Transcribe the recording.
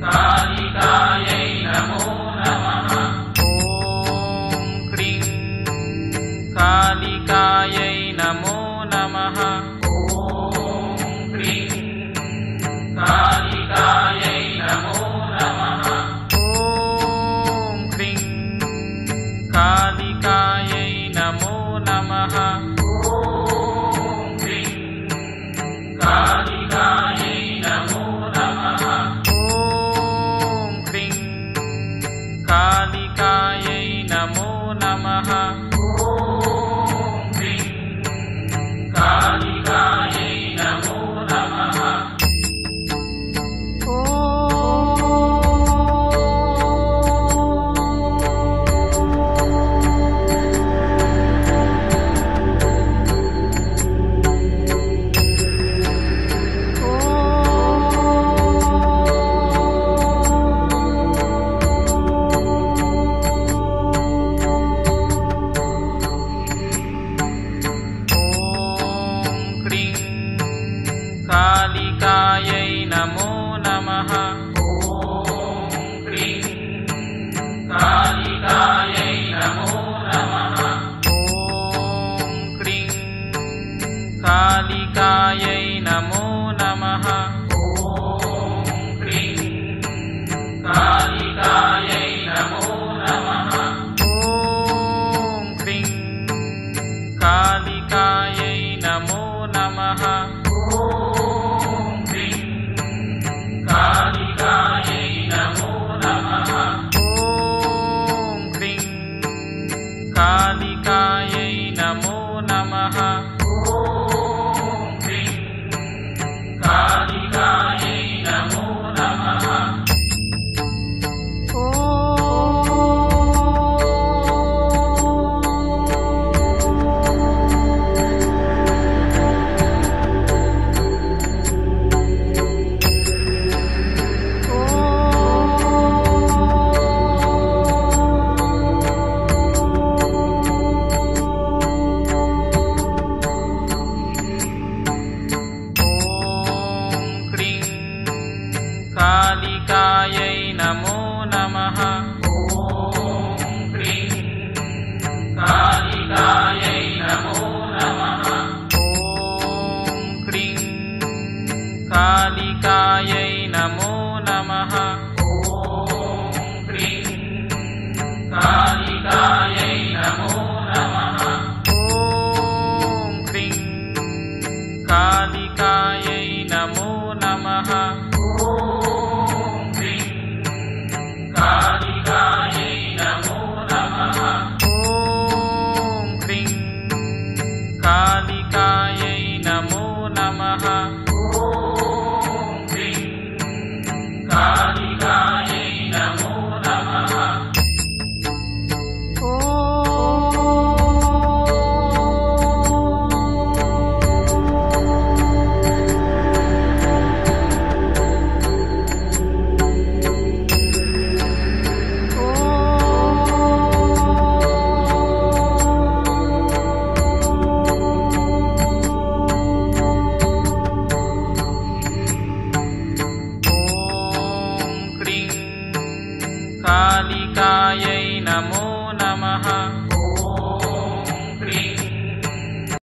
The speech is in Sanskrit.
कालिकायै नमो नमः। ॐ क्रीं कालिकायै नमो नमः। ॐ क्रीं कालिकायै नमो नमः। ॐ क्रीं कालिकायै नमो नमः। ॐ क्रीं कालिकायै नमो नमः। ॐ क्रीं कालिकायै नमो नमः। ॐ क्रीं कालिकायै नमो नमः। कालिकायै नमो नमः। ॐ क्रीं कालिकायै नमो नमः। ॐ क्रीं कालिकायै नमो नमः। ॐ क्रीं कालिकायै नमो नमः। ॐ क्रीं कालिकायै नमो नमः। कालिकायै नमो नमः। ॐ क्रीं कालिकायै नमो नमः। ॐ क्रीं कालिकायै नमो नमः। कालिकायै नमो नमः। ॐ क्रीं कालिकायै नमो नमः। ॐ क्रीं कालिकायै नमो नमः। ॐ क्रीं कालिकायै नमो नमः। ॐ क्रीं कालिकायै नमो नमः। कालिकायै नमो नमः। ॐ क्रीं कालिकायै नमो नमः।